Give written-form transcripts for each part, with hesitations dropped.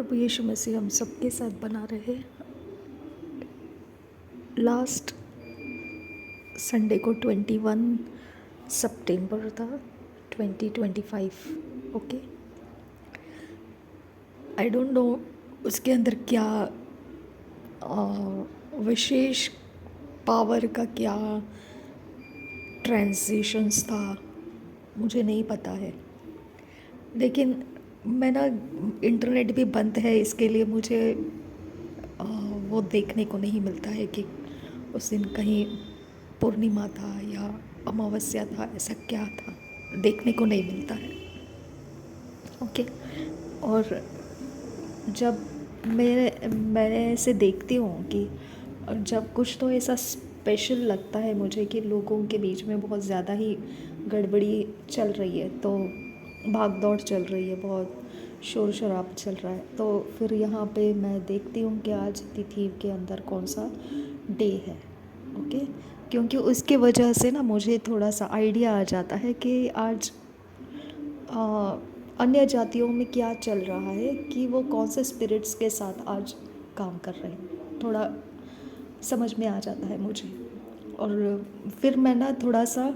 प्रभु यीशु मसीह हम सबके साथ बना रहे। लास्ट संडे को 21 सितंबर था 2025। ओके, आई डोंट नो उसके अंदर क्या विशेष पावर का क्या ट्रांजिशंस था, मुझे नहीं पता है। लेकिन मैं ना, इंटरनेट भी बंद है, इसके लिए मुझे वो देखने को नहीं मिलता है कि उस दिन कहीं पूर्णिमा था या अमावस्या था, ऐसा क्या था, देखने को नहीं मिलता है। ओके। और जब मैं ऐसे देखती हूँ कि जब कुछ तो ऐसा स्पेशल लगता है मुझे कि लोगों के बीच में बहुत ज़्यादा ही गड़बड़ी चल रही है, तो भाग दौड़ चल रही है, बहुत शोर शराब चल रहा है, तो फिर यहाँ पे मैं देखती हूँ कि आज तिथि के अंदर कौन सा डे है। ओके, क्योंकि उसके वजह से ना मुझे थोड़ा सा आइडिया आ जाता है कि आज अन्य जातियों में क्या चल रहा है, कि वो कौन से स्पिरिट्स के साथ आज काम कर रहे हैं, थोड़ा समझ में आ जाता है मुझे। और फिर मैं ना थोड़ा सा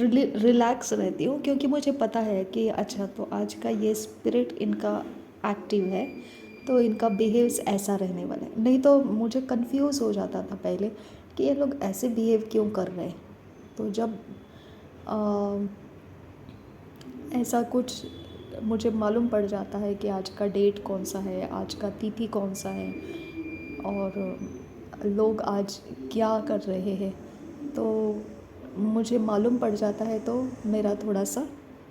रिलैक्स रहती हूँ, क्योंकि मुझे पता है कि अच्छा, तो आज का ये स्पिरिट इनका एक्टिव है, तो इनका बिहेव्स ऐसा रहने वाला है। नहीं तो मुझे कंफ्यूज हो जाता था पहले कि ये लोग ऐसे बिहेव क्यों कर रहे हैं। तो जब ऐसा कुछ मुझे मालूम पड़ जाता है कि आज का डेट कौन सा है, आज का तिथि कौन सा है, और लोग आज क्या कर रहे हैं, तो मुझे मालूम पड़ जाता है, तो मेरा थोड़ा सा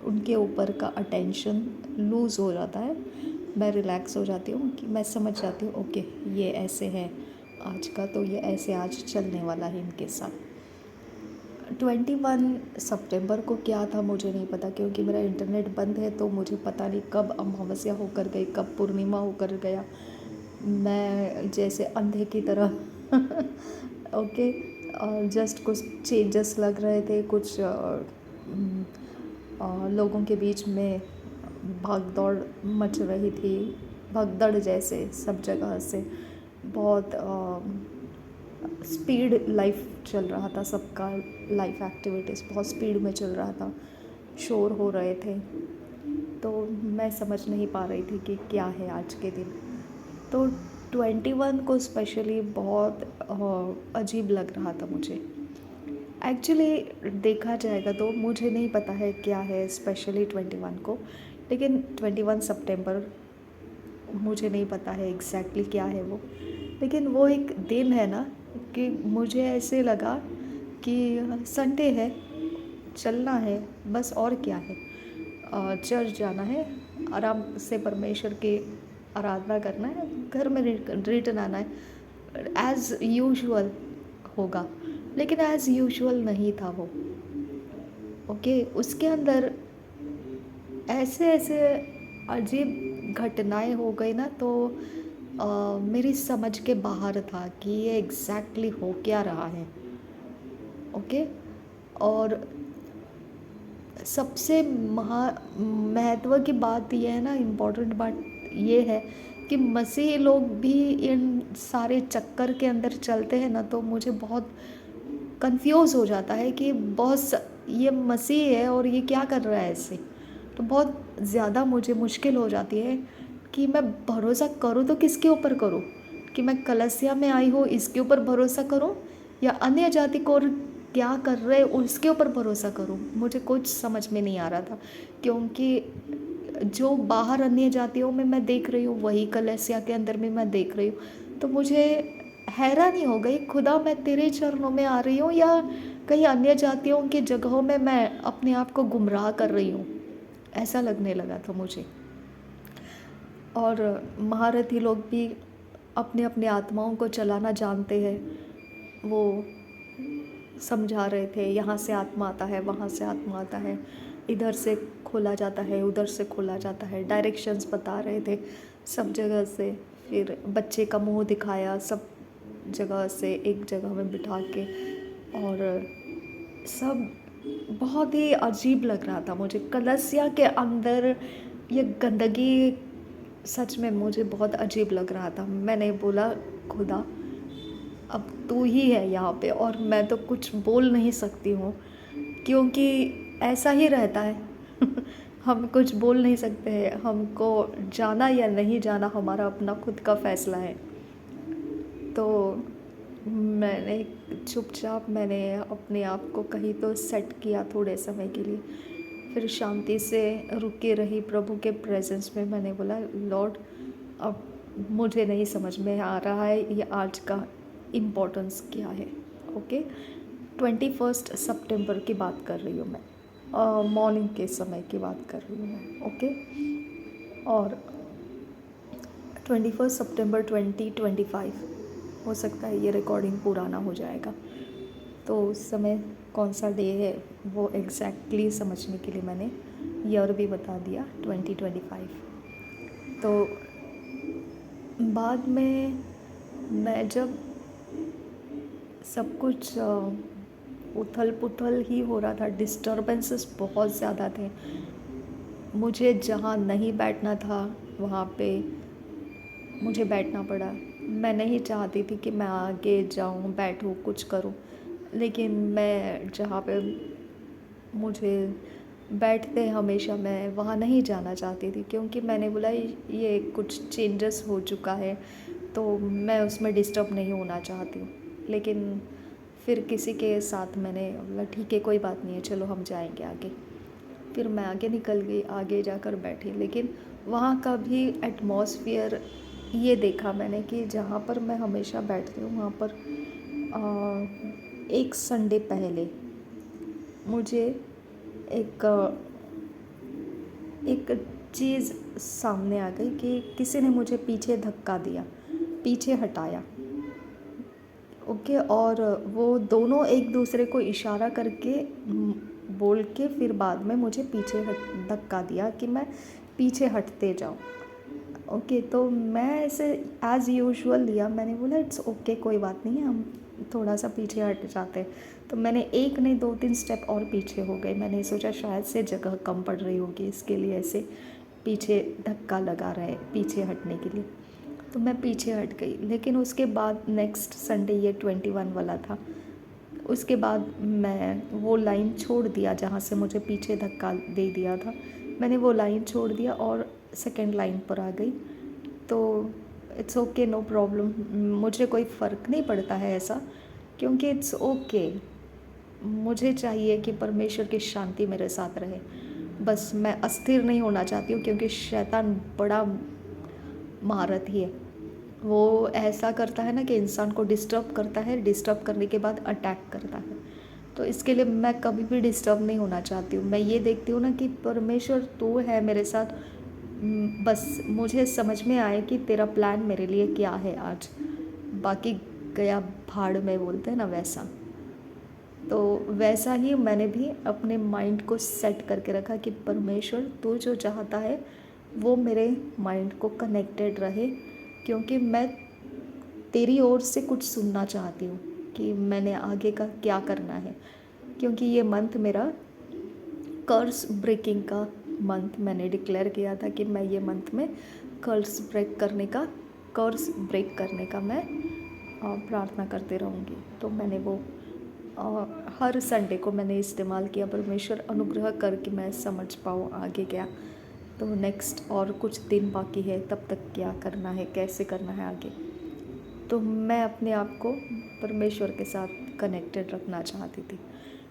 उनके ऊपर का अटेंशन लूज़ हो जाता है। मैं रिलैक्स हो जाती हूँ कि मैं समझ जाती हूँ, ओके ये ऐसे है आज का, तो ये ऐसे आज चलने वाला है इनके साथ। 21 सितंबर को क्या था मुझे नहीं पता, क्योंकि मेरा इंटरनेट बंद है, तो मुझे पता नहीं कब अमावस्या होकर गई, कब पूर्णिमा होकर गया। मैं जैसे अंधे की तरह ओके, जस्ट कुछ चेंजेस लग रहे थे, कुछ लोगों के बीच में भाग दौड़ मच रही थी, भगदड़ जैसे सब जगह से, बहुत स्पीड लाइफ चल रहा था, सबका लाइफ एक्टिविटीज़ बहुत स्पीड में चल रहा था, शोर हो रहे थे, तो मैं समझ नहीं पा रही थी कि क्या है आज के दिन। तो 21 को स्पेशली बहुत अजीब लग रहा था मुझे। एक्चुअली देखा जाएगा तो मुझे नहीं पता है क्या है स्पेशली 21 को, लेकिन 21 सितंबर मुझे नहीं पता है एग्जैक्टली क्या है वो। लेकिन वो एक दिन है ना, कि मुझे ऐसे लगा कि संडे है, चलना है बस, और क्या है, चर्च जाना है, आराम से परमेश्वर की आराधना करना है, घर में रिटर्न आना है, एज़ यूजुअल होगा। लेकिन एज़ यूजुअल नहीं था वो। ओके, उसके अंदर ऐसे ऐसे अजीब घटनाएं हो गई ना, तो मेरी समझ के बाहर था कि ये एग्जैक्टली हो क्या रहा है। ओके, और सबसे महत्व की बात यह है ना, इम्पोर्टेंट बात ये है कि मसीही लोग भी इन सारे चक्कर के अंदर चलते हैं ना, तो मुझे बहुत कंफ्यूज हो जाता है कि ये मसीह है और ये क्या कर रहा है ऐसे। तो बहुत ज़्यादा मुझे मुश्किल हो जाती है कि मैं भरोसा करूँ तो किसके ऊपर करूँ, कि मैं कलसिया में आई हूँ इसके ऊपर भरोसा करूँ, या अन्य जाति को क्या कर रहे उसके ऊपर भरोसा करूँ। मुझे कुछ समझ में नहीं आ रहा था, क्योंकि जो बाहर अन्य जातियों में मैं देख रही हूँ, वही कलसिया के अंदर में मैं देख रही हूँ। तो मुझे हैरानी हो गई, खुदा मैं तेरे चरणों में आ रही हूँ या कहीं अन्य जातियों की जगहों में मैं अपने आप को गुमराह कर रही हूँ, ऐसा लगने लगा था मुझे। और महारथी लोग भी अपने अपने आत्माओं को चलाना जानते हैं, वो समझा रहे थे, यहाँ से आत्मा आता है, वहाँ से आत्मा आता है, इधर से खोला जाता है, उधर से खोला जाता है, डायरेक्शंस बता रहे थे सब जगह से। फिर बच्चे का मुंह दिखाया सब जगह से, एक जगह में बिठा के, और सब बहुत ही अजीब लग रहा था मुझे। कलसिया के अंदर ये गंदगी सच में मुझे बहुत अजीब लग रहा था। मैंने बोला, खुदा अब तू ही है यहाँ पे और मैं तो कुछ बोल नहीं सकती हूँ, क्योंकि ऐसा ही रहता है। हम कुछ बोल नहीं सकते हैं, हमको जाना या नहीं जाना हमारा अपना खुद का फ़ैसला है। तो मैंने चुपचाप मैंने अपने आप को कहीं तो सेट किया थोड़े समय के लिए। फिर शांति से रुके रही प्रभु के प्रेजेंस में। मैंने बोला, लॉर्ड अब मुझे नहीं समझ में आ रहा है ये आज का इम्पोर्टेंस क्या है। ओके, 21 सितंबर की बात कर रही हूँ मैं, मॉर्निंग के समय की बात कर रही हूँ मैं। ओके, और 21 सितंबर 2025 हो सकता है ये रिकॉर्डिंग पुराना हो जाएगा, तो उस समय कौन सा डे है वो एग्जैक्टली समझने के लिए मैंने ईयर भी बता दिया, 2025। तो बाद में मैं जब सब कुछ उथल पुथल ही हो रहा था, डिस्टर्बेंसेस बहुत ज़्यादा थे। मुझे जहाँ नहीं बैठना था वहाँ पे मुझे बैठना पड़ा। मैं नहीं चाहती थी कि मैं आगे जाऊँ, बैठूँ, कुछ करूँ, लेकिन मैं जहाँ पे मुझे बैठते हमेशा मैं वहाँ नहीं जाना चाहती थी, क्योंकि मैंने बोला ये कुछ चेंजेस हो चुका है तो मैं उसमें डिस्टर्ब नहीं होना चाहती हूँ। लेकिन फिर किसी के साथ मैंने बोला ठीक है, कोई बात नहीं है, चलो हम जाएंगे आगे। फिर मैं आगे निकल गई, आगे जाकर बैठी। लेकिन वहाँ का भी एटमॉस्फेयर ये देखा मैंने कि जहाँ पर मैं हमेशा बैठती हूँ वहाँ पर एक संडे पहले मुझे एक एक चीज़ सामने आ गई कि किसी ने मुझे पीछे धक्का दिया, पीछे हटाया। ओके, और वो दोनों एक दूसरे को इशारा करके बोल के फिर बाद में मुझे पीछे धक्का दिया कि मैं पीछे हटते जाऊँ। ओके, तो मैं ऐसे एज़ यूजुअल लिया। मैंने बोला इट्स ओके, कोई बात नहीं है, हम थोड़ा सा पीछे हट जाते हैं। तो मैंने एक नहीं 2-3 स्टेप और पीछे हो गई। मैंने सोचा शायद से जगह कम पड़ रही होगी, इसके लिए ऐसे पीछे धक्का लगा रहे पीछे हटने के लिए। तो मैं पीछे हट गई। लेकिन उसके बाद नेक्स्ट संडे, ये 21 वाला था, उसके बाद मैं वो लाइन छोड़ दिया जहाँ से मुझे पीछे धक्का दे दिया था। मैंने वो लाइन छोड़ दिया और सेकंड लाइन पर आ गई। तो इट्स ओके, नो प्रॉब्लम, मुझे कोई फ़र्क नहीं पड़ता है ऐसा, क्योंकि इट्स ओके। मुझे चाहिए कि परमेश्वर की शांति मेरे साथ रहे। बस मैं अस्थिर नहीं होना चाहती हूँ, क्योंकि शैतान बड़ा महारथी है। वो ऐसा करता है ना कि इंसान को डिस्टर्ब करता है, डिस्टर्ब करने के बाद अटैक करता है। तो इसके लिए मैं कभी भी डिस्टर्ब नहीं होना चाहती हूँ। मैं ये देखती हूँ ना कि परमेश्वर तू है मेरे साथ, बस मुझे समझ में आए कि तेरा प्लान मेरे लिए क्या है आज, बाकी गया भाड़ में, बोलते हैं ना वैसा। तो वैसा ही मैंने भी अपने माइंड को सेट करके रखा कि परमेश्वर तू जो चाहता है वो मेरे माइंड को कनेक्टेड रहे, क्योंकि मैं तेरी ओर से कुछ सुनना चाहती हूँ कि मैंने आगे का क्या करना है। क्योंकि ये मंथ मेरा कर्स ब्रेकिंग का मंथ, मैंने डिक्लेयर किया था कि मैं ये मंथ में कर्स ब्रेक करने का मैं प्रार्थना करते रहूँगी। तो मैंने वो हर संडे को मैंने इस्तेमाल किया, परमेश्वर अनुग्रह करके मैं समझ पाऊँ आगे क्या। तो नेक्स्ट और कुछ दिन बाकी है, तब तक क्या करना है, कैसे करना है आगे। तो मैं अपने आप को परमेश्वर के साथ कनेक्टेड रखना चाहती थी,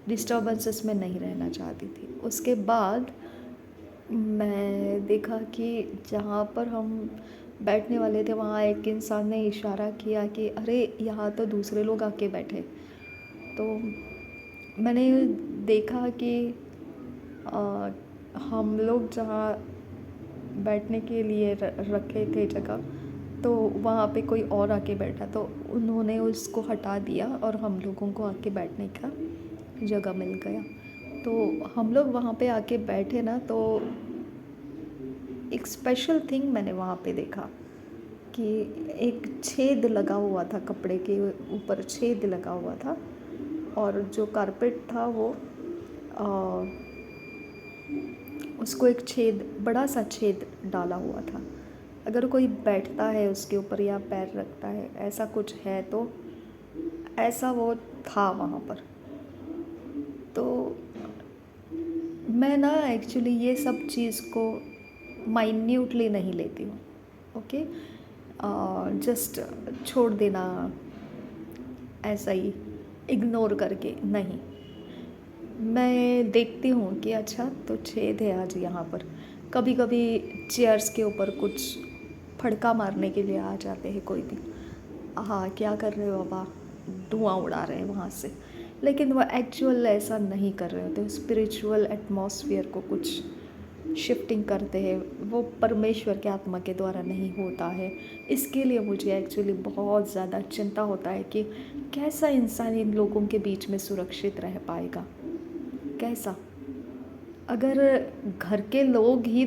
डिस्टर्बेंसेस में नहीं रहना चाहती थी। उसके बाद मैं देखा कि जहाँ पर हम बैठने वाले थे वहाँ एक इंसान ने इशारा किया कि अरे यहाँ तो दूसरे लोग आके बैठे। तो मैंने देखा कि हम लोग जहाँ बैठने के लिए रखे थे जगह, तो वहाँ पे कोई और आके बैठा, तो उन्होंने उसको हटा दिया और हम लोगों को आके बैठने का जगह मिल गया। तो हम लोग वहाँ पे आके बैठे ना, तो एक स्पेशल थिंग मैंने वहाँ पे देखा कि एक छेद लगा हुआ था, कपड़े के ऊपर छेद लगा हुआ था, और जो कारपेट था वो उसको एक छेद, बड़ा सा छेद डाला हुआ था। अगर कोई बैठता है उसके ऊपर या पैर रखता है, ऐसा कुछ है तो ऐसा वो था वहाँ पर। तो मैं ना एक्चुअली ये सब चीज़ को माइन्यूटली नहीं लेती हूँ, ओके। जस्ट छोड़ देना ऐसा ही, इग्नोर करके नहीं। मैं देखती हूँ कि अच्छा तो छेद है आज यहाँ पर। कभी कभी चेयर्स के ऊपर कुछ फड़का मारने के लिए आ जाते हैं कोई भी, हाँ क्या कर रहे हो बाबा, धुआं उड़ा रहे हैं वहाँ से, लेकिन वो एक्चुअल ऐसा नहीं कर रहे होते। स्पिरिचुअल एटमॉस्फेयर को कुछ शिफ्टिंग करते हैं, वो परमेश्वर के आत्मा के द्वारा नहीं होता है। इसके लिए मुझे एक्चुअली बहुत ज़्यादा चिंता होता है कि कैसा इंसान इन लोगों के बीच में सुरक्षित रह पाएगा, कैसा। अगर घर के लोग ही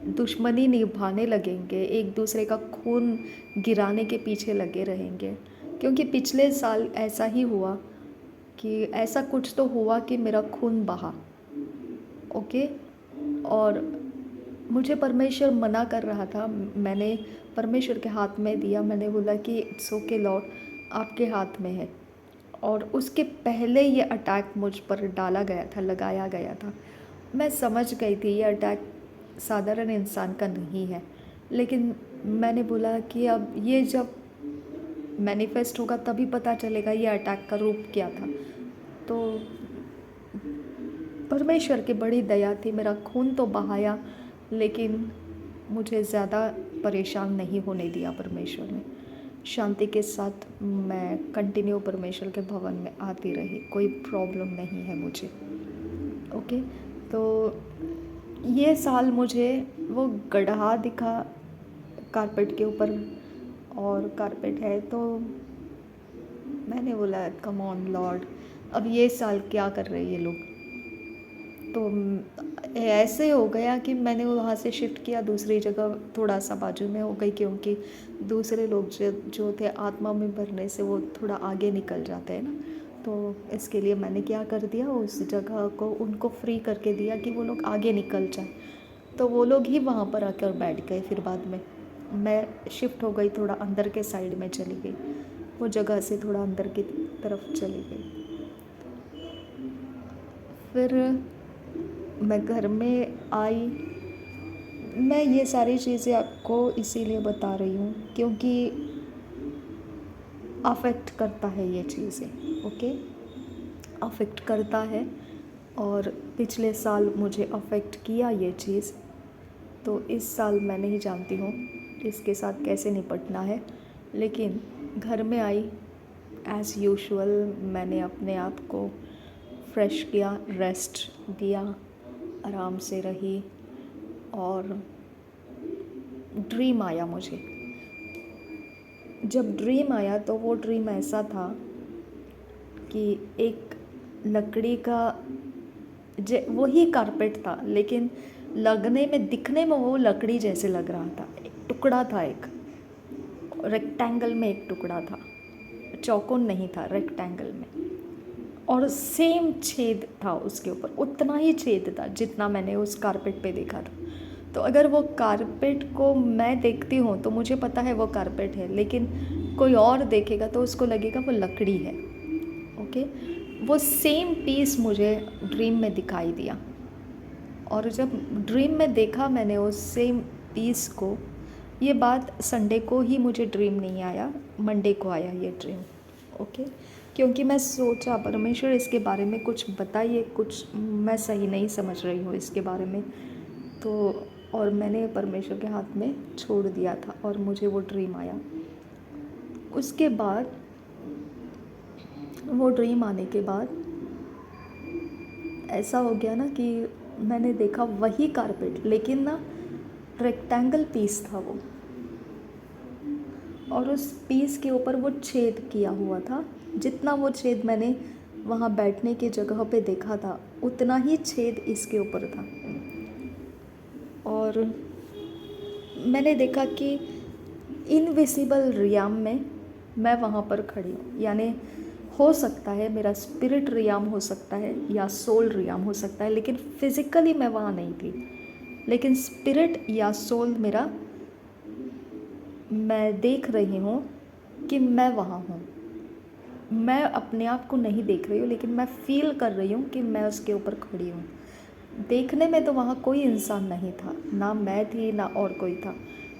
दुश्मनी निभाने लगेंगे, एक दूसरे का खून गिराने के पीछे लगे रहेंगे, क्योंकि पिछले साल ऐसा ही हुआ कि ऐसा कुछ तो हुआ कि मेरा खून बहा, ओके। और मुझे परमेश्वर मना कर रहा था, मैंने परमेश्वर के हाथ में दिया, मैंने बोला कि इट्स ओके लॉर्ड, आपके हाथ में है। और उसके पहले ये अटैक मुझ पर डाला गया था, लगाया गया था। मैं समझ गई थी ये अटैक साधारण इंसान का नहीं है, लेकिन मैंने बोला कि अब ये जब मैनिफेस्ट होगा तभी पता चलेगा ये अटैक का रूप क्या था। तो परमेश्वर की बड़ी दया थी, मेरा खून तो बहाया, लेकिन मुझे ज़्यादा परेशान नहीं होने दिया परमेश्वर ने। शांति के साथ मैं कंटिन्यू परमेश्वर के भवन में आती रही, कोई प्रॉब्लम नहीं है मुझे, ओके। तो ये साल मुझे वो गड्ढा दिखा कारपेट के ऊपर, और कारपेट है तो मैंने बोला कम ऑन लॉर्ड, अब ये साल क्या कर रहे हैं ये लोग। तो ऐसे हो गया कि मैंने वहाँ से शिफ्ट किया दूसरी जगह, थोड़ा सा बाजू में हो गई, क्योंकि दूसरे लोग जो थे आत्मा में भरने से वो थोड़ा आगे निकल जाते हैं ना। तो इसके लिए मैंने क्या कर दिया, उस जगह को उनको फ्री करके दिया कि वो लोग आगे निकल जाए। तो वो लोग ही वहाँ पर आकर बैठ गए। फिर बाद में मैं शिफ्ट हो गई, थोड़ा अंदर के साइड में चली गई, वो जगह से थोड़ा अंदर की तरफ चली गई। फिर मैं घर में आई। मैं ये सारी चीज़ें आपको इसीलिए बता रही हूँ क्योंकि अफेक्ट करता है ये चीज़ें, ओके, अफेक्ट करता है। और पिछले साल मुझे अफेक्ट किया ये चीज़, तो इस साल मैं नहीं जानती हूँ इसके साथ कैसे निपटना है। लेकिन घर में आई एज़ यूजुअल, मैंने अपने आप को फ्रेश किया, रेस्ट दिया, आराम से रही। और ड्रीम आया मुझे। जब ड्रीम आया तो वो ड्रीम ऐसा था कि एक लकड़ी का वही कारपेट था, लेकिन लगने में, दिखने में वो लकड़ी जैसे लग रहा था। एक टुकड़ा था, एक रेक्टेंगल में एक टुकड़ा था, चौकोन नहीं था, रेक्टेंगल में। और सेम छेद था उसके ऊपर, उतना ही छेद था जितना मैंने उस कारपेट पे देखा था। तो अगर वो कारपेट को मैं देखती हूँ तो मुझे पता है वो कारपेट है, लेकिन कोई और देखेगा तो उसको लगेगा वो लकड़ी है, ओके। वो सेम पीस मुझे ड्रीम में दिखाई दिया। और जब ड्रीम में देखा मैंने उस सेम पीस को, ये बात संडे को ही मुझे ड्रीम नहीं आया, मंडे को आया ये ड्रीम, ओके। क्योंकि मैं सोचा परमेश्वर इसके बारे में कुछ बताइए, कुछ मैं सही नहीं समझ रही हूँ इसके बारे में। तो और मैंने परमेश्वर के हाथ में छोड़ दिया था और मुझे वो ड्रीम आया। उसके बाद वो ड्रीम आने के बाद ऐसा हो गया ना कि मैंने देखा वही कारपेट, लेकिन ना रेक्टेंगल पीस था वो, और उस पीस के ऊपर वो छेद किया हुआ था। जितना वो छेद मैंने वहाँ बैठने की जगह पे देखा था, उतना ही छेद इसके ऊपर था। और मैंने देखा कि इनविजिबल रियाम में मैं वहाँ पर खड़ी हूँ, यानी हो सकता है मेरा स्पिरिट रियाम हो सकता है या सोल रियाम हो सकता है, लेकिन फिज़िकली मैं वहाँ नहीं थी। लेकिन स्पिरिट या सोल मेरा, मैं देख रही हूँ कि मैं वहाँ हूँ। मैं अपने आप को नहीं देख रही हूँ, लेकिन मैं फ़ील कर रही हूँ कि मैं उसके ऊपर खड़ी हूँ। देखने में तो वहाँ कोई इंसान नहीं था, ना मैं थी ना और कोई था,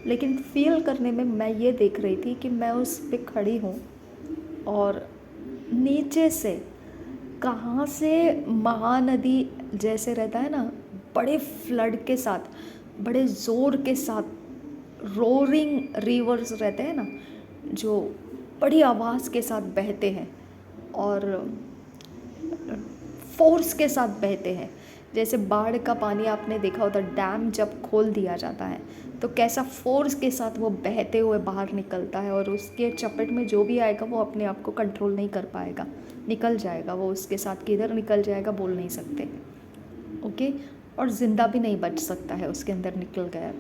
लेकिन फ़ील करने में मैं ये देख रही थी कि मैं उस पे खड़ी हूँ। और नीचे से कहाँ से महानदी जैसे रहता है ना, बड़े फ्लड के साथ, बड़े ज़ोर के साथ रोरिंग रिवर्स रहते हैं ना, जो बड़ी आवाज़ के साथ बहते हैं और फोर्स के साथ बहते हैं। जैसे बाढ़ का पानी आपने देखा होता, डैम जब खोल दिया जाता है तो कैसा फोर्स के साथ वो बहते हुए बाहर निकलता है, और उसके चपेट में जो भी आएगा वो अपने आप को कंट्रोल नहीं कर पाएगा, निकल जाएगा, वो उसके साथ किधर निकल जाएगा बोल नहीं सकते। ओके, और ज़िंदा भी नहीं बच सकता है उसके अंदर निकल गया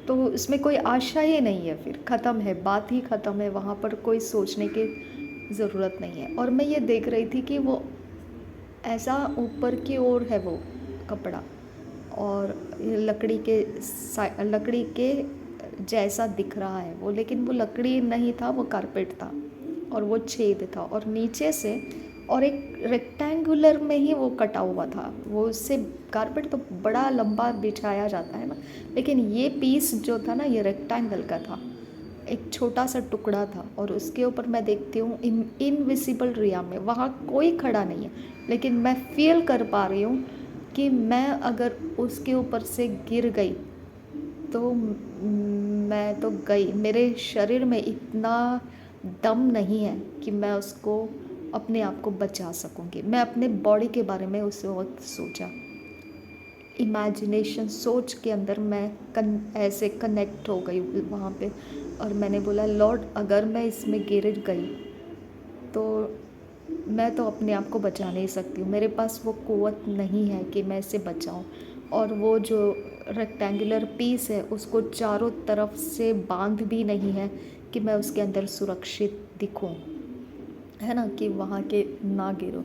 तो उसमें कोई आशा ही नहीं है, फिर ख़त्म है, बात ही ख़त्म है, वहाँ पर कोई सोचने की ज़रूरत नहीं है। और मैं ये देख रही थी कि वो ऐसा ऊपर की ओर है वो कपड़ा, और लकड़ी के जैसा दिख रहा है वो, लेकिन वो लकड़ी नहीं था, वो कारपेट था और वो छेद था और नीचे से, और एक रेक्टेंगुलर में ही वो कटा हुआ था वो। उससे कारपेट तो बड़ा लंबा बिछाया जाता है ना, लेकिन ये पीस जो था ना, ये रेक्टेंगल का था, एक छोटा सा टुकड़ा था, और उसके ऊपर मैं देखती हूँ इनविजिबल रिया में वहाँ कोई खड़ा नहीं है, लेकिन मैं फील कर पा रही हूँ कि मैं अगर उसके ऊपर से गिर गई तो मैं तो गई, मेरे शरीर में इतना दम नहीं है कि मैं उसको, अपने आप को बचा सकूँगी। मैं अपने बॉडी के बारे में उस वक्त सोचा, इमेजिनेशन सोच के अंदर मैं ऐसे कनेक्ट हो गई वहाँ पे, और मैंने बोला लॉर्ड, अगर मैं इसमें गिर गई तो मैं तो अपने आप को बचा नहीं सकती हूँ, मेरे पास वो क़ुव्वत नहीं है कि मैं इसे बचाऊँ। और वो जो रेक्टेंगुलर पीस है उसको चारों तरफ से बांध भी नहीं है कि मैं उसके अंदर सुरक्षित दिखूँ, है ना, कि वहाँ के ना गिरो।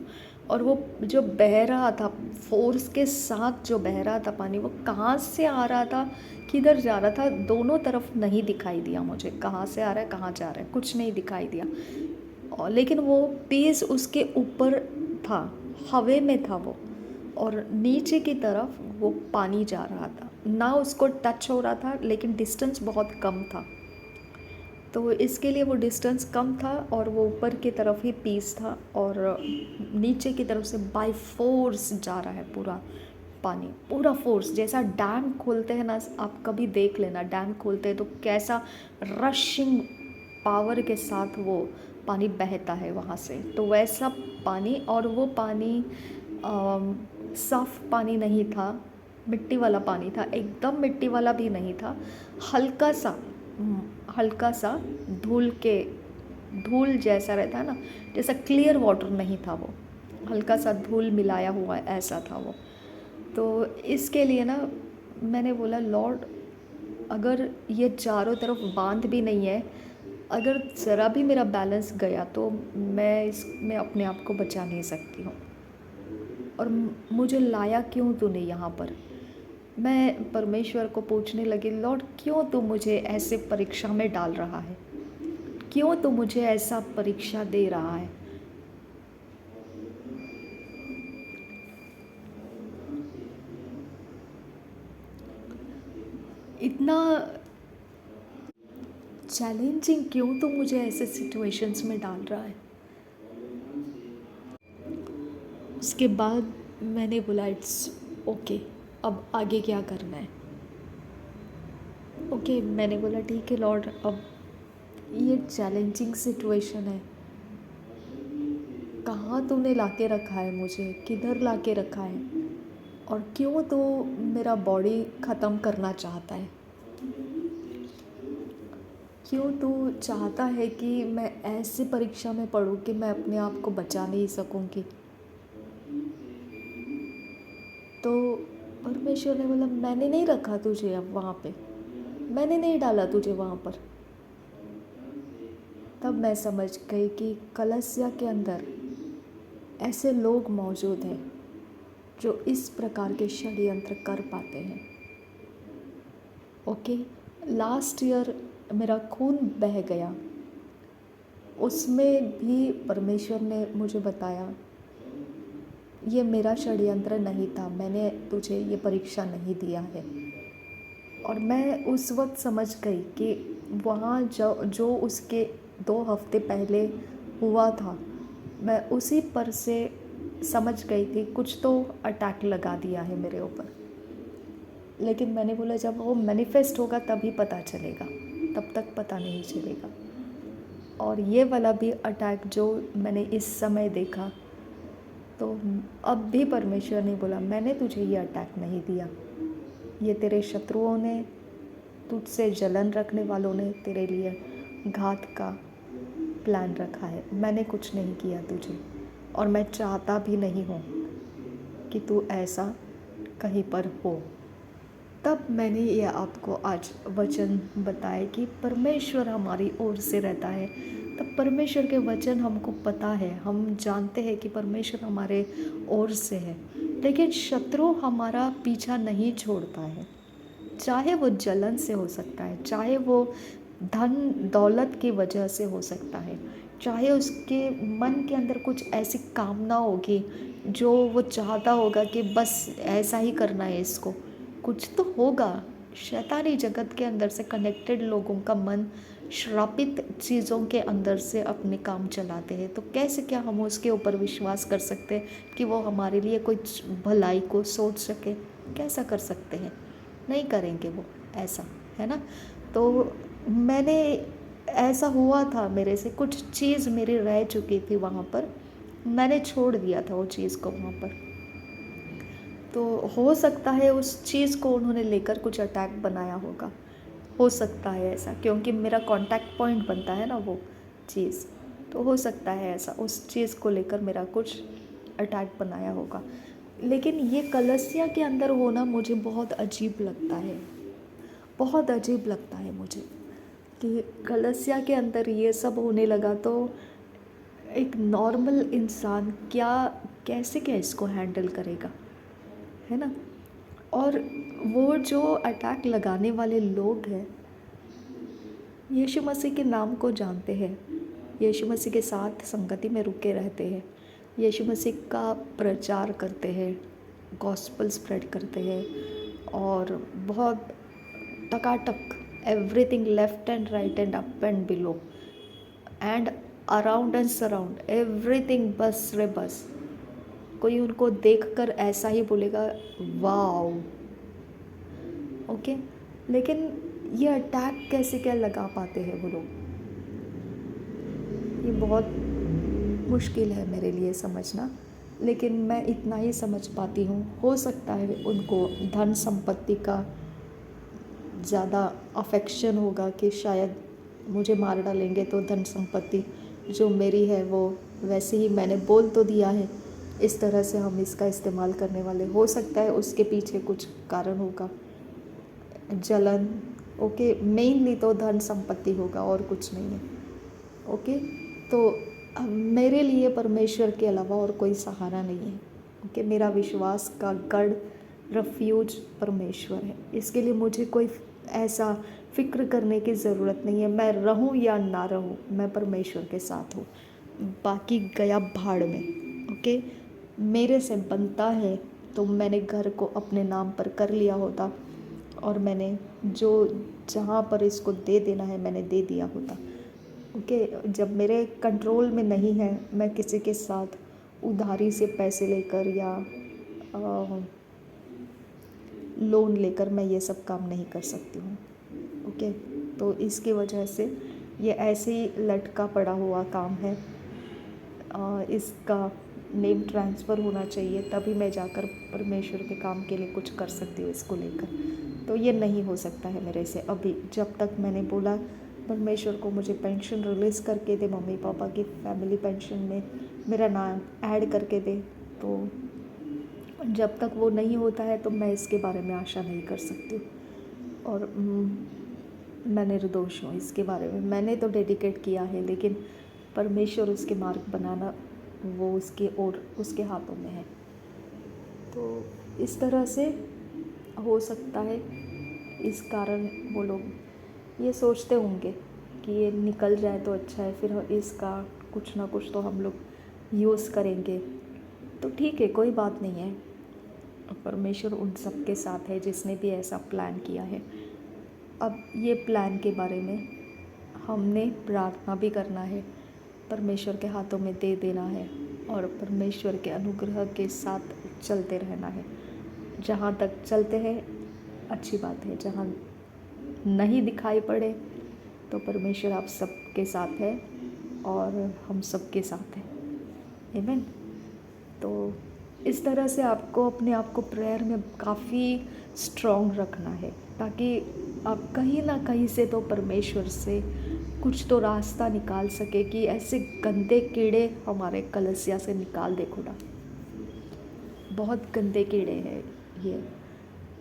और वो जो बह रहा था, फोर्स के साथ जो बह रहा था पानी, वो कहाँ से आ रहा था, किधर जा रहा था, दोनों तरफ नहीं दिखाई दिया मुझे, कहाँ से आ रहा है कहाँ जा रहा है कुछ नहीं दिखाई दिया। और लेकिन वो पीस उसके ऊपर था, हवा में था वो, और नीचे की तरफ वो पानी जा रहा था, ना उसको टच हो रहा था, लेकिन डिस्टेंस बहुत कम था। तो इसके लिए वो डिस्टेंस कम था और वो ऊपर की तरफ ही पीस था, और नीचे की तरफ से बाय फोर्स जा रहा है पूरा पानी, पूरा फोर्स। जैसा डैम खोलते हैं ना, आप कभी देख लेना, डैम खोलते हैं तो कैसा रशिंग पावर के साथ वो पानी बहता है वहाँ से, तो वैसा पानी। और वो पानी साफ़ पानी नहीं था, मिट्टी वाला पानी था, एकदम मिट्टी वाला भी नहीं था, हल्का सा हल्का सा धूल जैसा रहता है ना, जैसा क्लियर वाटर नहीं था वो, हल्का सा धूल मिलाया हुआ ऐसा था वो। तो इसके लिए ना मैंने बोला लॉर्ड, अगर ये चारों तरफ बांध भी नहीं है, अगर ज़रा भी मेरा बैलेंस गया तो मैं इसमें अपने आप को बचा नहीं सकती हूँ, और मुझे लाया क्यों तूने यहाँ पर। मैं परमेश्वर को पूछने लगी, लॉर्ड क्यों तू मुझे ऐसे परीक्षा में डाल रहा है, क्यों तू मुझे ऐसा परीक्षा दे रहा है। इतना चैलेंजिंग क्यों तू मुझे ऐसे सिचुएशंस में डाल रहा है। उसके बाद मैंने बोला इट्स ओके, अब आगे क्या करना है। ओके, मैंने बोला ठीक है लॉर्ड, अब ये चैलेंजिंग सिचुएशन है, कहाँ तूने लाके रखा है मुझे, किधर लाके रखा है, और क्यों तू मेरा बॉडी ख़त्म करना चाहता है, क्यों तू चाहता है कि मैं ऐसी परीक्षा में पढ़ूँ कि मैं अपने आप को बचा नहीं सकूँगी। तो परमेश्वर ने बोला, मैंने नहीं रखा तुझे अब वहाँ पे, मैंने नहीं डाला तुझे वहाँ पर। तब मैं समझ गई कि कलसिया के अंदर ऐसे लोग मौजूद हैं जो इस प्रकार के षड्यंत्र कर पाते हैं। ओके, लास्ट ईयर मेरा खून बह गया, उसमें भी परमेश्वर ने मुझे बताया ये मेरा षड्यंत्र नहीं था, मैंने तुझे ये परीक्षा नहीं दिया है। और मैं उस वक्त समझ गई कि वहाँ जो जो उसके 2 हफ्ते पहले हुआ था, मैं उसी पर से समझ गई थी कुछ तो अटैक लगा दिया है मेरे ऊपर। लेकिन मैंने बोला जब वो मैनिफेस्ट होगा तभी पता चलेगा, तब तक पता नहीं चलेगा। और ये वाला भी अटैक जो मैंने इस समय देखा, तो अब भी परमेश्वर ने बोला मैंने तुझे ये अटैक नहीं दिया, ये तेरे शत्रुओं ने, तुझसे जलन रखने वालों ने तेरे लिए घात का प्लान रखा है। मैंने कुछ नहीं किया तुझे, और मैं चाहता भी नहीं हूँ कि तू ऐसा कहीं पर हो। तब मैंने ये आपको आज वचन बताए कि परमेश्वर हमारी ओर से रहता है। तब परमेश्वर के वचन हमको पता है, हम जानते हैं कि परमेश्वर हमारे ओर से है, लेकिन शत्रु हमारा पीछा नहीं छोड़ता है। चाहे वो जलन से हो सकता है, चाहे वो धन दौलत की वजह से हो सकता है, चाहे उसके मन के अंदर कुछ ऐसी कामना होगी जो वो चाहता होगा कि बस ऐसा ही करना है इसको, कुछ तो होगा। शैतानी जगत के अंदर से कनेक्टेड लोगों का मन श्रापित चीज़ों के अंदर से अपने काम चलाते हैं, तो कैसे क्या हम उसके ऊपर विश्वास कर सकते हैं कि वो हमारे लिए कोई भलाई को सोच सके? कैसा कर सकते हैं? नहीं करेंगे वो ऐसा, है ना। तो मैंने, ऐसा हुआ था मेरे से, कुछ चीज़ मेरी रह चुकी थी वहाँ पर, मैंने छोड़ दिया था वो चीज़ को वहाँ पर। तो हो सकता है उस चीज़ को उन्होंने लेकर कुछ अटैक बनाया होगा, हो सकता है ऐसा, क्योंकि मेरा कांटेक्ट पॉइंट बनता है ना वो चीज़, तो हो सकता है ऐसा उस चीज़ को लेकर मेरा कुछ अटैक बनाया होगा। लेकिन ये कलसिया के अंदर होना मुझे बहुत अजीब लगता है, बहुत अजीब लगता है मुझे कि कलसिया के अंदर ये सब होने लगा, तो एक नॉर्मल इंसान क्या, कैसे क्या इसको हैंडल करेगा, है ना। और वो जो अटैक लगाने वाले लोग हैं, यीशु मसीह के नाम को जानते हैं, यीशु मसीह के साथ संगति में रुके रहते हैं, यीशु मसीह का प्रचार करते हैं, गॉस्पल स्प्रेड करते हैं, और बहुत टकाटक everything left and right and up and below and around and surround everything, बस रे बस। कोई उनको देखकर ऐसा ही बोलेगा वाओ, ओके। लेकिन ये अटैक कैसे क्या लगा पाते हैं वो लोग, ये बहुत मुश्किल है मेरे लिए समझना। लेकिन मैं इतना ही समझ पाती हूँ, हो सकता है उनको धन संपत्ति का ज़्यादा अफेक्शन होगा कि शायद मुझे मार डालेंगे तो धन संपत्ति जो मेरी है वो, वैसे ही मैंने बोल तो दिया है, इस तरह से हम इसका इस्तेमाल करने वाले, हो सकता है उसके पीछे कुछ कारण होगा, जलन, ओके। मेनली तो धन संपत्ति होगा और कुछ नहीं है, ओके। तो मेरे लिए परमेश्वर के अलावा और कोई सहारा नहीं है, ओके। मेरा विश्वास का गढ़, रेफ्यूज परमेश्वर है, इसके लिए मुझे कोई ऐसा फ़िक्र करने की ज़रूरत नहीं है, मैं रहूं या ना रहूं, मैं परमेश्वर के साथ हूँ, बाकी गया भाड़ में, ओके। मेरे से बनता है तो मैंने घर को अपने नाम पर कर लिया होता, और मैंने जो जहाँ पर इसको दे देना है मैंने दे दिया होता, ओके। जब मेरे कंट्रोल में नहीं है, मैं किसी के साथ उधारी से पैसे लेकर या लोन लेकर मैं ये सब काम नहीं कर सकती हूँ, ओके। तो इसकी वजह से ये ऐसे ही लटका पड़ा हुआ काम है, इसका नेम ट्रांसफ़र होना चाहिए, तभी मैं जाकर परमेश्वर के काम के लिए कुछ कर सकती हूँ इसको लेकर। तो ये नहीं हो सकता है मेरे से अभी, जब तक मैंने बोला परमेश्वर को मुझे पेंशन रिलीज़ करके दे, मम्मी पापा की फैमिली पेंशन में मेरा नाम ऐड करके दे, तो जब तक वो नहीं होता है तो मैं इसके बारे में आशा नहीं कर सकती। और मैं निर्दोष हूँ इसके बारे में, मैंने तो डेडिकेट किया है, लेकिन परमेश्वर उसके मार्ग बनाना वो उसके और उसके हाथों में है। तो इस तरह से हो सकता है इस कारण वो लोग ये सोचते होंगे कि ये निकल जाए तो अच्छा है, फिर इसका कुछ ना कुछ तो हम लोग यूज़ करेंगे। तो ठीक है, कोई बात नहीं है, परमेश्वर उन सब के साथ है जिसने भी ऐसा प्लान किया है। अब ये प्लान के बारे में हमने प्रार्थना भी करना है, परमेश्वर के हाथों में दे देना है और परमेश्वर के अनुग्रह के साथ चलते रहना है। जहाँ तक चलते हैं अच्छी बात है, जहाँ नहीं दिखाई पड़े तो परमेश्वर आप सबके साथ है और हम सबके साथ हैं। आमीन। तो इस तरह से आपको अपने आप को प्रेयर में काफ़ी स्ट्रॉन्ग रखना है, ताकि आप कहीं ना कहीं से तो परमेश्वर से कुछ तो रास्ता निकाल सके कि ऐसे गंदे कीड़े हमारे कलसिया से निकाल दे खुदा। बहुत गंदे कीड़े हैं ये,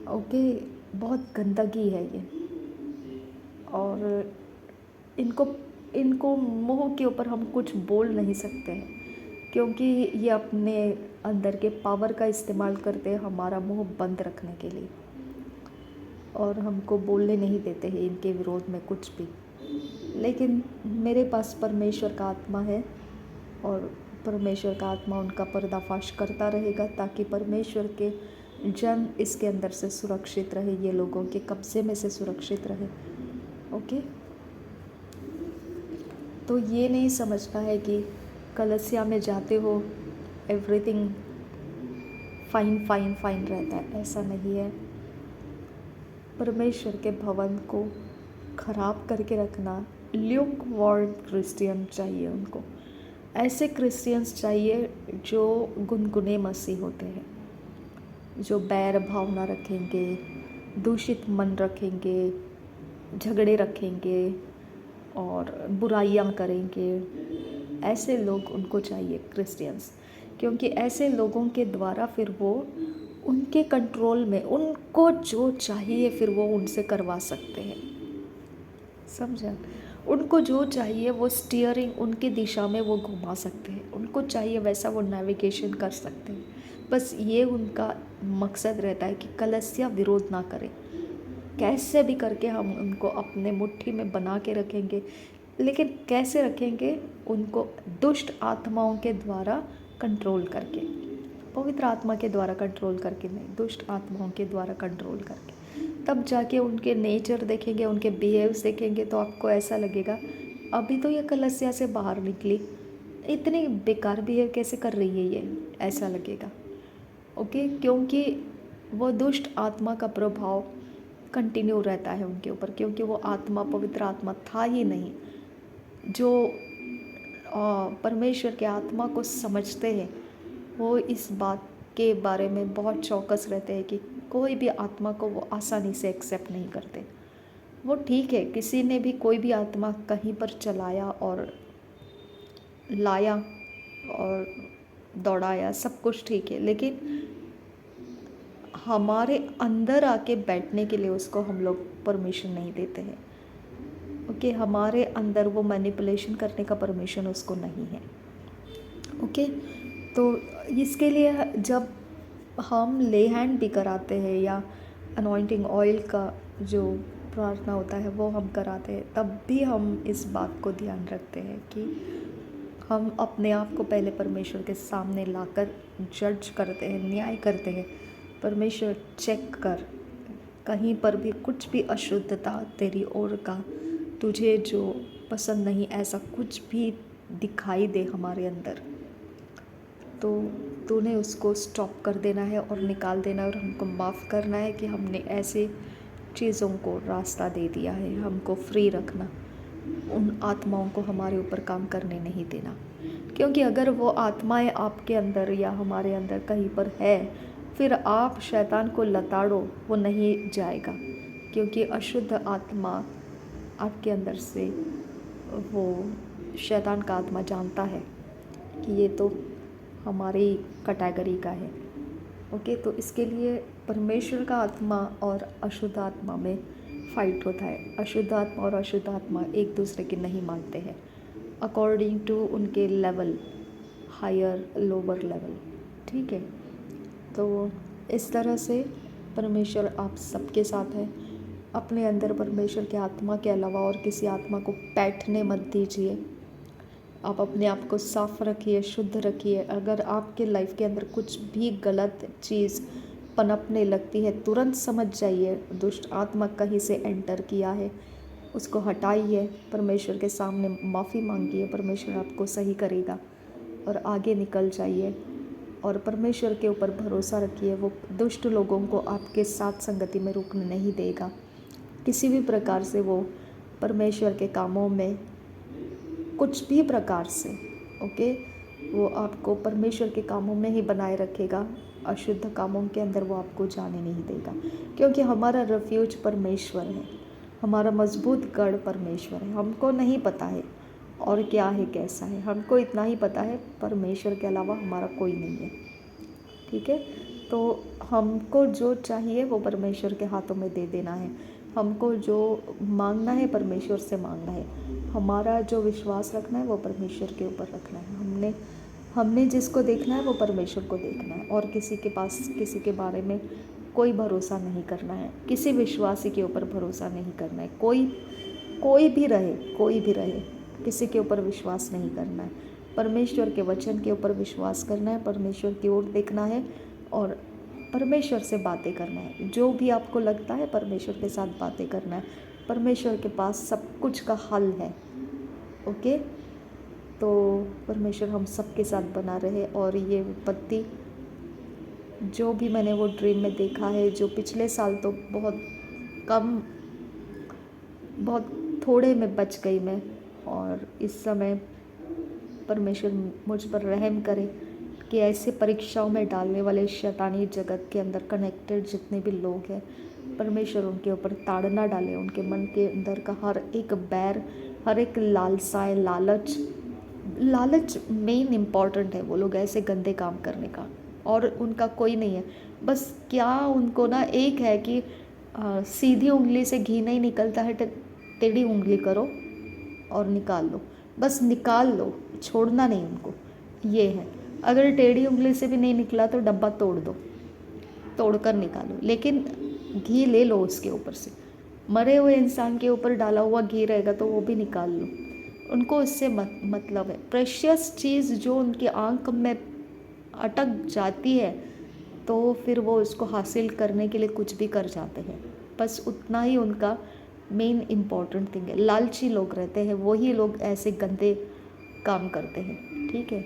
ओके, बहुत गंदगी है ये, और इनको मुंह के ऊपर हम कुछ बोल नहीं सकते हैं, क्योंकि ये अपने अंदर के पावर का इस्तेमाल करते हैं हमारा मुंह बंद रखने के लिए, और हमको बोलने नहीं देते हैं इनके विरोध में कुछ भी। लेकिन मेरे पास परमेश्वर का आत्मा है और परमेश्वर का आत्मा उनका पर्दाफाश करता रहेगा, ताकि परमेश्वर के जन इसके अंदर से सुरक्षित रहे, ये लोगों के कब्ज़े में से सुरक्षित रहे। ओके, तो ये नहीं समझना है कि कलसिया में जाते हो एवरीथिंग फाइन फाइन फाइन रहता है, ऐसा नहीं है। परमेश्वर के भवन को ख़राब करके रखना ल्यूक वार्म क्रिश्चियन चाहिए उनको। ऐसे क्रिश्चियंस चाहिए जो गुनगुने मसीह होते हैं, जो बैर भावना रखेंगे, दूषित मन रखेंगे, झगड़े रखेंगे और बुराइयां करेंगे। ऐसे लोग उनको चाहिए क्रिश्चियंस, क्योंकि ऐसे लोगों के द्वारा फिर वो उनके कंट्रोल में, उनको जो चाहिए फिर वो उनसे करवा सकते हैं। समझा? उनको जो चाहिए वो स्टीयरिंग उनकी दिशा में वो घुमा सकते हैं, उनको चाहिए वैसा वो नेविगेशन कर सकते हैं। बस ये उनका मकसद रहता है कि कलसिया विरोध ना करे, कैसे भी करके हम उनको अपने मुट्ठी में बना के रखेंगे। लेकिन कैसे रखेंगे? उनको दुष्ट आत्माओं के द्वारा कंट्रोल करके, पवित्र आत्मा के द्वारा कंट्रोल करके नहीं, दुष्ट आत्माओं के द्वारा कंट्रोल करके। तब जाके उनके नेचर देखेंगे, उनके बिहेव्स देखेंगे तो आपको ऐसा लगेगा अभी तो ये कलसिया से बाहर निकली, इतनी बेकार बिहेव कैसे कर रही है ये, ऐसा लगेगा। ओके, क्योंकि वो दुष्ट आत्मा का प्रभाव कंटिन्यू रहता है उनके ऊपर, क्योंकि वो आत्मा पवित्र आत्मा था ही नहीं। जो परमेश्वर के आत्मा को समझते हैं वो इस बात के बारे में बहुत चौकस रहते हैं कि कोई भी आत्मा को वो आसानी से एक्सेप्ट नहीं करते। वो ठीक है, किसी ने भी कोई भी आत्मा कहीं पर चलाया और लाया और दौड़ाया, सब कुछ ठीक है, लेकिन हमारे अंदर आके बैठने के लिए उसको हम लोग परमिशन नहीं देते हैं। ओके, हमारे अंदर वो मैनिपुलेशन करने का परमिशन उसको नहीं है। ओके, तो इसके लिए जब हम ले हैंड भी कराते हैं या अनॉइंटिंग ऑयल का जो प्रार्थना होता है वो हम कराते हैं, तब भी हम इस बात को ध्यान रखते हैं कि हम अपने आप को पहले परमेश्वर के सामने लाकर जज करते हैं, न्याय करते हैं। परमेश्वर चेक कर, कहीं पर भी कुछ भी अशुद्धता तेरी ओर का तुझे जो पसंद नहीं, ऐसा कुछ भी दिखाई दे हमारे अंदर, तो तूने उसको स्टॉप कर देना है और निकाल देना है और हमको माफ़ करना है कि हमने ऐसे चीज़ों को रास्ता दे दिया है। हमको फ्री रखना, उन आत्माओं को हमारे ऊपर काम करने नहीं देना, क्योंकि अगर वो आत्माएं आपके अंदर या हमारे अंदर कहीं पर है, फिर आप शैतान को लताड़ो, वो नहीं जाएगा, क्योंकि अशुद्ध आत्मा आपके अंदर से, वो शैतान का आत्मा जानता है कि ये तो हमारी कैटेगरी का है। ओके, तो इसके लिए परमेश्वर का आत्मा और अशुद्ध आत्मा में फ़ाइट होता है। अशुद्ध आत्मा और अशुद्ध आत्मा एक दूसरे के नहीं मानते हैं अकॉर्डिंग टू उनके लेवल, हायर लोअर लेवल। ठीक है, तो इस तरह से परमेश्वर आप सबके साथ है अपने अंदर परमेश्वर की आत्मा के अलावा और किसी आत्मा को बैठने मत दीजिए। आप अपने आप को साफ रखिए, शुद्ध रखिए। अगर आपके लाइफ के अंदर कुछ भी गलत चीज़ पनपने लगती है, तुरंत समझ जाइए दुष्ट आत्मा कहीं से एंटर किया है। उसको हटाइए, परमेश्वर के सामने माफ़ी मांगिए, परमेश्वर आपको सही करेगा और आगे निकल जाइए। और परमेश्वर के ऊपर भरोसा रखिए, वो दुष्ट लोगों को आपके साथ संगति में रुकने नहीं देगा। किसी भी प्रकार से वो परमेश्वर के कामों में कुछ भी प्रकार से, ओके, वो आपको परमेश्वर के कामों में ही बनाए रखेगा। अशुद्ध कामों के अंदर वो आपको जाने नहीं देगा, क्योंकि हमारा रेफ्यूज परमेश्वर है, हमारा मजबूत गढ़ परमेश्वर है। हमको नहीं पता है और क्या है कैसा है, हमको इतना ही पता है परमेश्वर के अलावा हमारा कोई नहीं है। ठीक है, तो हमको जो चाहिए वो परमेश्वर के हाथों में दे देना है। हमको जो मांगना है परमेश्वर से मांगना है। हमारा जो विश्वास रखना है वो परमेश्वर के ऊपर रखना है। हमने जिसको देखना है वो परमेश्वर को देखना है, और किसी के पास किसी के बारे में कोई भरोसा नहीं करना है। किसी विश्वासी के ऊपर भरोसा नहीं करना है। कोई भी रहे, किसी के ऊपर विश्वास नहीं करना है। परमेश्वर के वचन के ऊपर विश्वास करना है, परमेश्वर की ओर देखना है और परमेश्वर से बातें करना है। जो भी आपको लगता है परमेश्वर के साथ बातें करना है। परमेश्वर के पास सब कुछ का हल है। ओके, तो परमेश्वर हम सबके साथ बना रहे। और ये विपत्ति जो भी मैंने वो ड्रीम में देखा है, जो पिछले साल तो बहुत थोड़े में बच गई मैं, और इस समय परमेश्वर मुझ पर रहम करे कि ऐसे परीक्षाओं में डालने वाले शैतानी जगत के अंदर कनेक्टेड जितने भी लोग हैं, परमेश्वर उनके ऊपर ताड़ना डाले। उनके मन के अंदर का हर एक बैर, हर एक लालसाएं, लालच मेन इम्पॉर्टेंट है। वो लोग ऐसे गंदे काम करने का, और उनका कोई नहीं है। बस क्या उनको ना एक है कि सीधी उंगली से घी नहीं निकलता है, टेढ़ी उंगली करो और निकाल लो, बस निकाल लो, छोड़ना नहीं उनको। ये है, अगर टेढ़ी उंगली से भी नहीं निकला तो डब्बा तोड़कर निकालो, लेकिन घी ले लो उसके ऊपर से। मरे हुए इंसान के ऊपर डाला हुआ घी रहेगा तो वो भी निकाल लो। उनको उससे मतलब है। प्रेशियस चीज़ जो उनकी आंख में अटक जाती है तो फिर वो उसको हासिल करने के लिए कुछ भी कर जाते हैं। बस उतना ही उनका मेन इम्पॉर्टेंट थिंग है। लालची लोग रहते हैं, वही लोग ऐसे गंदे काम करते हैं। ठीक है।